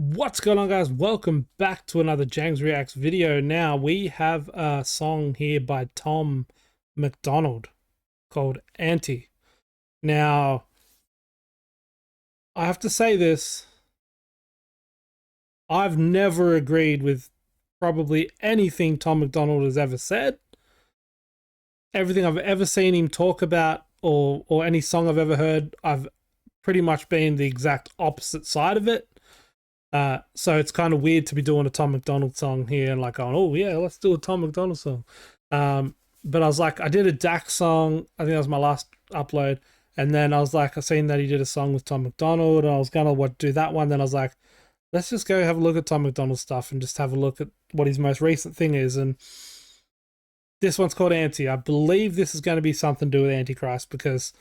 What's going on, guys? Welcome back to another Jangz Reacts video. Now we have a song here by Tom MacDonald called Anti. Now, I have to say this, I've never agreed with probably anything Tom MacDonald has ever said. Everything I've ever seen him talk about or any song I've ever heard, I've pretty much been the exact opposite side of it. So it's kind of weird to be doing a Tom MacDonald song here and like going, oh yeah, let's do a Tom MacDonald song. But I was like, I did a Dak song. I think that was my last upload. And then I was like, I seen that he did a song with Tom MacDonald and I was going to do that one. Then I was like, let's just go have a look at Tom MacDonald's stuff and just have a look at what his most recent thing is. And this one's called Anti. I believe this is going to be something to do with Antichrist because,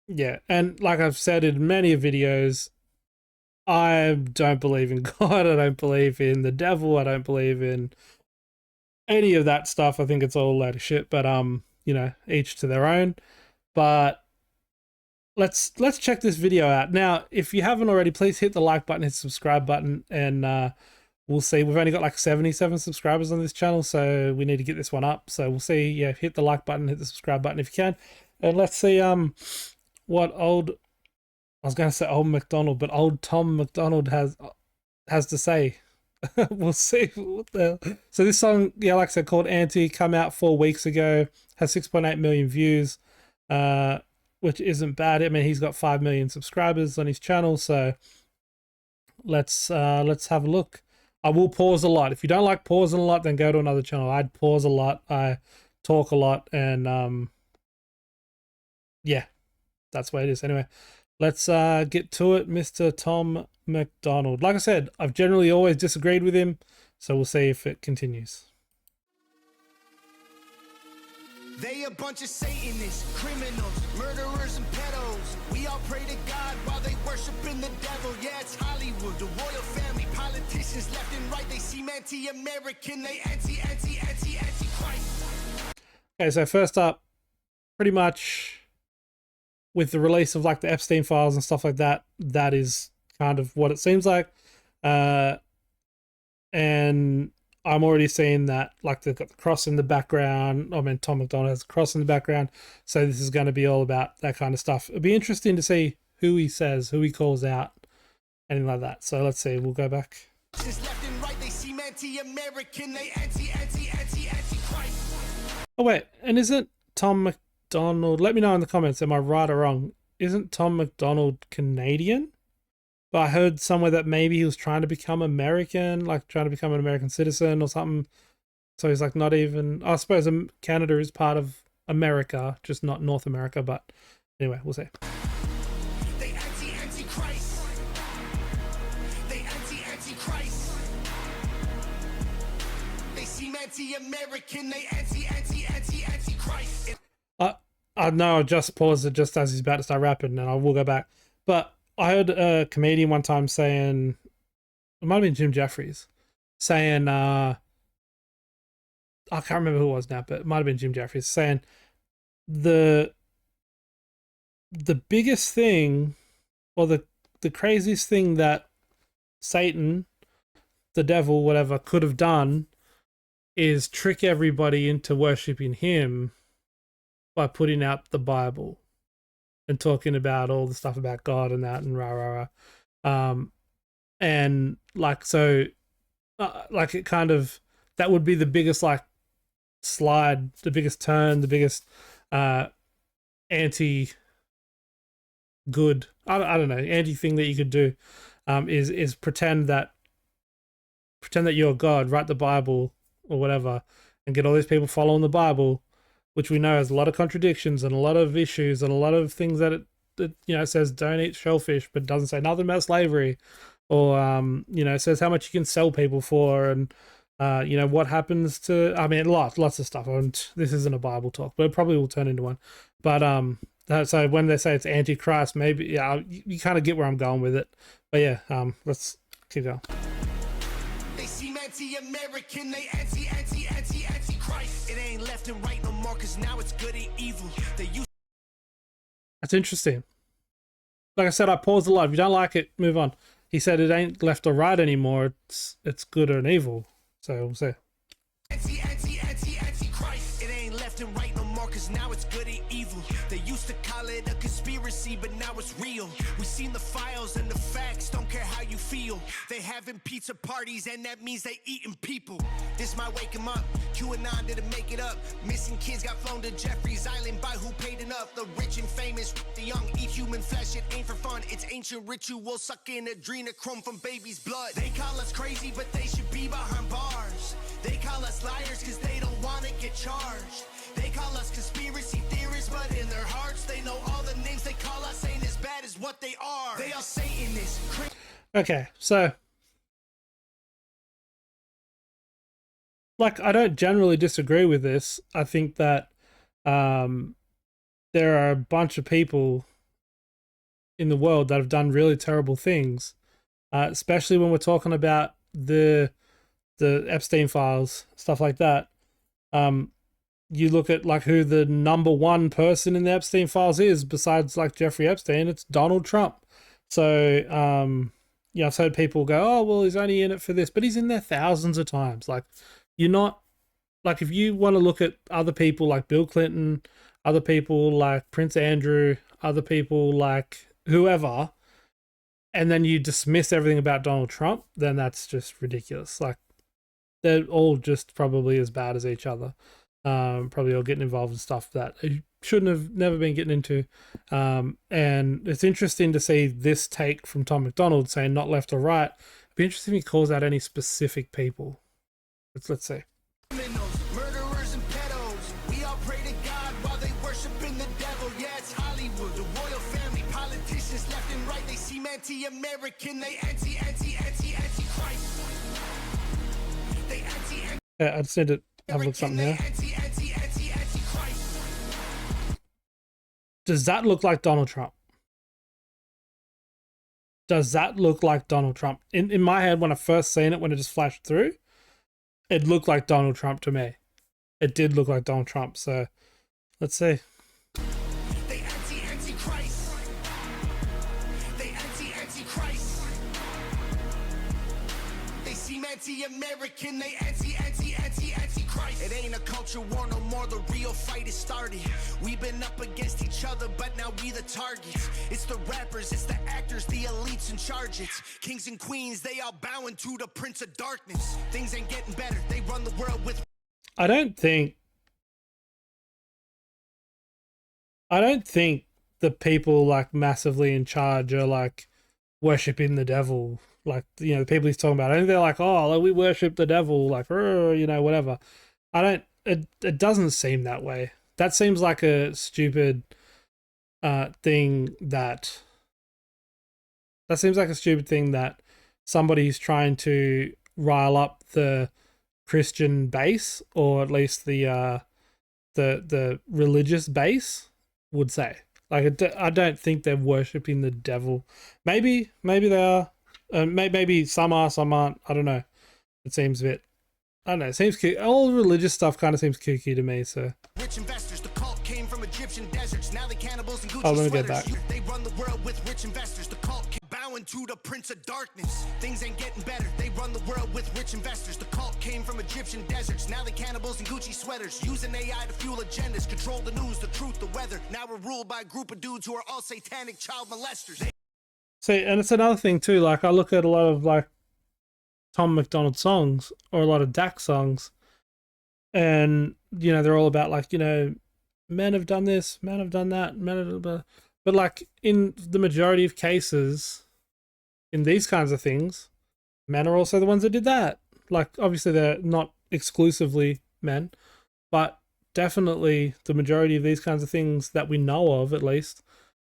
yeah. And like I've said in many videos, I don't believe in God. I don't believe in the devil. I don't believe in any of that stuff. I think it's all a load of shit. But you know, each to their own. But let's check this video out. Now, if you haven't already, please hit the like button, hit the subscribe button, and we'll see. We've only got like 77 subscribers on this channel, so we need to get this one up. So we'll see. Yeah, hit the like button, hit the subscribe button if you can, and let's see what I was going to say old MacDonald, but old Tom MacDonald has to say. We'll see. What the hell. So this song, yeah, like I said, called Anti, come out 4 weeks ago, has 6.8 million views, which isn't bad. I mean, he's got 5 million subscribers on his channel, so let's have a look. I will pause a lot. If you don't like pausing a lot, then go to another channel. I'd pause a lot. I talk a lot, and yeah, that's what it is. Anyway. Let's get to it, Mr. Tom MacDonald. Like I said, I've generally always disagreed with him, so we'll see if it continues. They a bunch of Satanists, criminals, murderers, and pedos. We all pray to God while they worshiping the devil. Yeah, it's Hollywood, the royal family, politicians left and right. They seem anti-American, they anti-Christ. Okay, so first up, pretty much with the release of like the Epstein files and stuff like that, that is kind of what it seems like. And I'm already seeing that like they've got the cross in the background. I mean, Tom MacDonald has a cross in the background. So this is going to be all about that kind of stuff. It'll be interesting to see who he says, who he calls out, anything like that. So let's see, we'll go back. Just left and right, they seem anti-American, they Oh wait, and isn't Tom MacDonald, let me know in the comments, am I right or wrong? Isn't Tom MacDonald Canadian? But I heard somewhere that maybe he was trying to become American, like trying to become an American citizen or something. So he's like not even, I suppose Canada is part of America, just not North America, but anyway, we'll see. They anti-Christ. They anti-Christ. They seem anti-American, they anti-Christ. I know I just paused it just as he's about to start rapping, and I will go back. But I heard a comedian one time saying, it might have been Jim Jeffries, saying, I can't remember who it was now, but it might have been Jim Jeffries, saying the biggest thing, or the craziest thing that Satan, the devil, whatever, could have done is trick everybody into worshipping him by putting out the Bible and talking about all the stuff about God and that and rah rah rah, and like so, like it kind of, that would be the biggest like slide, the biggest turn, the biggest anti good, I don't know, anti thing that you could do, is pretend that you're God, write the Bible or whatever, and get all these people following the Bible, which we know has a lot of contradictions and a lot of issues and a lot of things that it you know, says don't eat shellfish, but doesn't say nothing about slavery, or you know, says how much you can sell people for, and you know, what happens to, I mean, lots of stuff. And this isn't a Bible talk, but it probably will turn into one. But so when they say it's Antichrist, maybe, yeah, you kind of get where I'm going with it. But yeah, let's keep going. They seem anti-American, they anti-Christ. It ain't left and right no more, cause now it's good and evil. They used That's interesting. Like I said, I paused the live. If you don't like it, move on. he said it ain't left or right anymore. It's good and evil. So we'll see. Anti-Christ. It ain't left and right no more, cause now it's good and evil. They used to call it a conspiracy, but now it's real. We seen the files and the facts, don't care how you feel. They having pizza parties, and that means they eating people. This might wake them up. QAnon didn't make it up. Missing kids got flown to Jeffrey's Island by who paid enough. The rich and famous, the young eat human flesh. It ain't for fun, it's ancient ritual, sucking adrenochrome from baby's blood. They call us crazy, but they should be behind bars. They call us liars cause they don't want to get charged. They call us conspiracy theorists, but in their hearts they know all the names they call us ain't as bad as what they are. They are Satanists. Okay, so like I don't generally disagree with this. I think that there are a bunch of people in the world that have done really terrible things, especially when we're talking about the Epstein files, stuff like that. You look at like who the number one person in the Epstein files is, besides like Jeffrey Epstein, it's Donald Trump. So, yeah, I've heard people go, oh, well, he's only in it for this, but he's in there thousands of times. Like, you're not, like, if you want to look at other people like Bill Clinton, other people like Prince Andrew, other people like whoever, and then you dismiss everything about Donald Trump, then that's just ridiculous. Like, they're all just probably as bad as each other. Probably all getting involved in stuff that you shouldn't have never been getting into. And it's interesting to see this take from Tom MacDonald saying not left or right. It'd be interesting if he calls out any specific people. Let's see. Criminals, murderers, and pedos. We all pray to God while they worshiping the devil. Yeah, it's Hollywood, the royal family, politicians left and right. They seem anti-American, they anti-Christ. They anti. I just need to have a look at something here. Does that look like Donald Trump? Does that look like Donald Trump? In my head, when I first seen it, when it just flashed through, it looked like Donald Trump to me. It did look like Donald Trump. So let's see. They anti-Christ. They anti-Christ. They seem anti-American. They anti-Christ. It ain't a culture war no more. The real fight is started. We've been up against each other, but now we the targets. It's the rappers, it's the actors, the elites in charge. It's kings and queens, they all bowing to the prince of darkness. Things ain't getting better. They run the world with. I don't think the people like massively in charge are like worshipping the devil. Like, you know, the people he's talking about. I think they're like, oh, like, we worship the devil, like, you know, whatever. It doesn't seem that way. That seems like a stupid thing that somebody's trying to rile up the Christian base, or at least the religious base would say. Like, I don't think they're worshipping the devil. Maybe they are. Maybe some are, some aren't. I don't know. It seems a bit. I don't know. It seems all religious stuff kind of seems kooky to me. So. Rich investors, the cult came from Egyptian deserts. Now they cannibals and Gucci let me get back. They run the world with rich investors. The cult came bowing to the prince of darkness. Things ain't getting better. They run the world with rich investors. The cult came from Egyptian deserts. Now they cannibals and Gucci sweaters. Using AI to fuel agendas. Control the news, the truth, the weather. Now we're ruled by a group of dudes who are all satanic child molesters. See, and it's another thing too. Like, I look at a lot of like Tom MacDonald songs or a lot of Dak songs, and you know, they're all about like, you know, men have done this, men have done that, but like in the majority of cases, in these kinds of things, men are also the ones that did that. Like, obviously they're not exclusively men, but definitely the majority of these kinds of things that we know of, at least,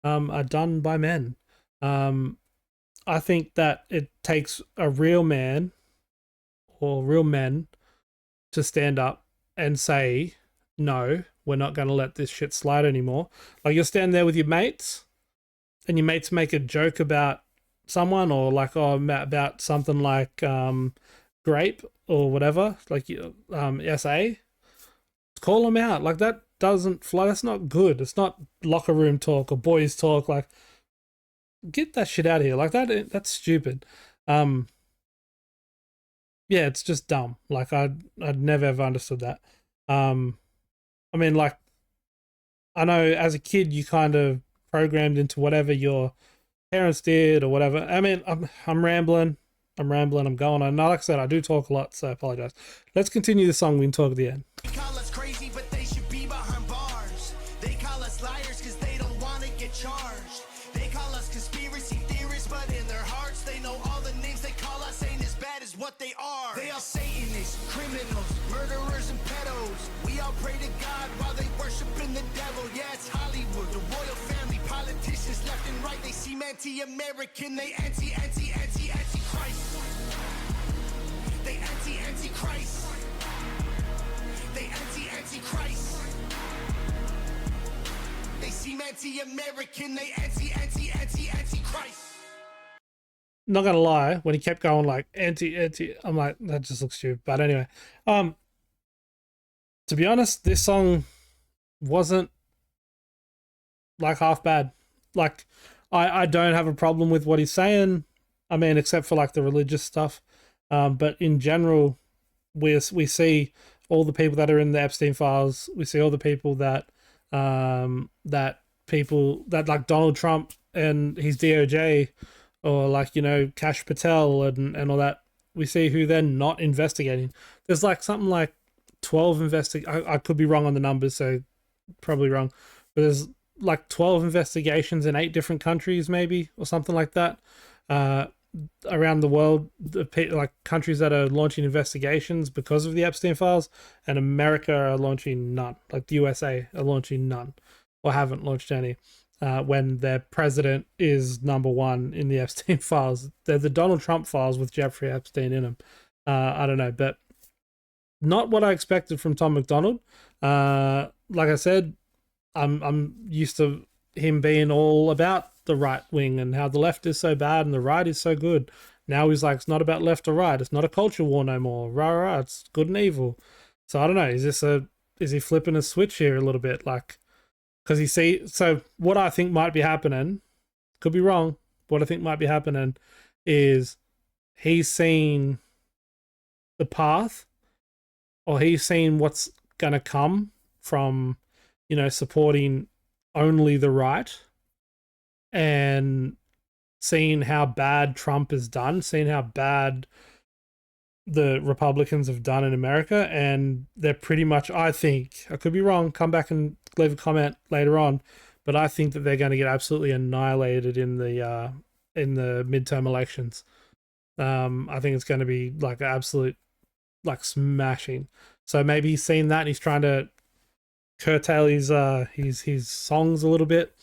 are done by men. I think that it takes a real man or real men to stand up and say, no, we're not going to let this shit slide anymore. Like, you'll stand there with your mates and your mates make a joke about someone, or like, oh, about something like grape or whatever, like SA, call them out. Like, that doesn't fly. That's not good. It's not locker room talk or boys talk. Like, get that shit out of here. Like that's stupid. Um, yeah, it's just dumb. Like I'd never ever understood that. Um, I mean, like I know as a kid you kind of programmed into whatever your parents did or whatever. I mean, I'm rambling. I'm going on. Now, like I said, I do talk a lot, so I apologize. Let's continue the song. We can talk at the end. They call us crazy, but they should be behind bars. They call us liars because they don't want to get charged. They call us conspiracy theorists, but in their hearts, they know all the names they call us ain't as bad as what they are. They are Satanists, criminals, murderers, and pedos. We all pray to God while they worshiping the devil. Yeah, it's Hollywood, the royal family, politicians left and right. They seem anti-American, they anti-Christ. They anti-Christ. They anti-Christ. They seem anti-American, they anti-Christ. Not gonna lie, when he kept going like anti, I'm like, that just looks stupid. But anyway, to be honest, this song wasn't like half bad. Like I don't have a problem with what he's saying. I mean, except for like the religious stuff. But in general, we see all the people that are in the Epstein files. We see all the people that that like Donald Trump and his DOJ, or like, you know, Kash Patel and all that. We see who they're not investigating. There's like something like 12 I could be wrong on the numbers, so probably wrong. But there's like 12 investigations in 8 different countries, maybe, or something like that. Around the world, like countries that are launching investigations because of the Epstein files, and America are launching none. Like the USA are launching none, or haven't launched any. When their president is number 1 in the Epstein files. They're the Donald Trump files with Jeffrey Epstein in them. I don't know, but not what I expected from Tom MacDonald. Like I said, I'm used to him being all about the right wing and how the left is so bad and the right is so good. Now he's like, it's not about left or right. It's not a culture war no more. Rah, it's good and evil. So I don't know. Is he flipping a switch here a little bit? Like, because so what I think might be happening, could be wrong. What I think might be happening is he's seen the path, or he's seen what's going to come from, you know, supporting only the right, and seeing how bad Trump has done, seeing how bad the Republicans have done in America, and they're pretty much, I think, I could be wrong, come back and leave a comment later on, but I think that they're going to get absolutely annihilated in the midterm elections. I think it's going to be like absolute, like smashing. So maybe he's seen that and he's trying to curtail his songs a little bit.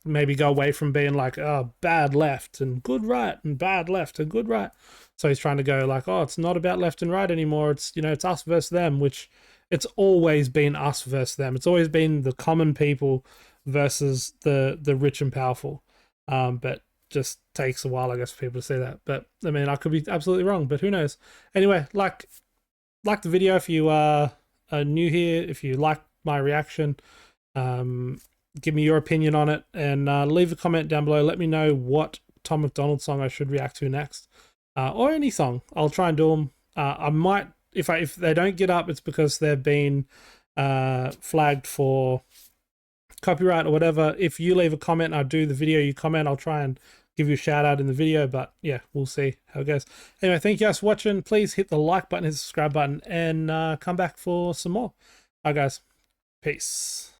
Maybe go away from being like, oh, bad left and good right, and bad left and good right. So he's trying to go like, oh, it's not about left and right anymore. It's, you know, it's us versus them, which it's always been us versus them. It's always been the common people versus the rich and powerful. But just takes a while, I guess, for people to see that. But I mean, I could be absolutely wrong, but who knows? Anyway, like the video if you are new here, if you like my reaction, give me your opinion on it, and leave a comment down below. Let me know what Tom MacDonald song I should react to next, or any song. I'll try and do them. I might, if they don't get up, it's because they've been flagged for copyright or whatever. If you leave a comment and I do the video you comment, I'll try and give you a shout out in the video, but yeah, we'll see how it goes. Anyway, thank you guys for watching. Please hit the like button, hit the subscribe button, and come back for some more. All right, guys. Peace.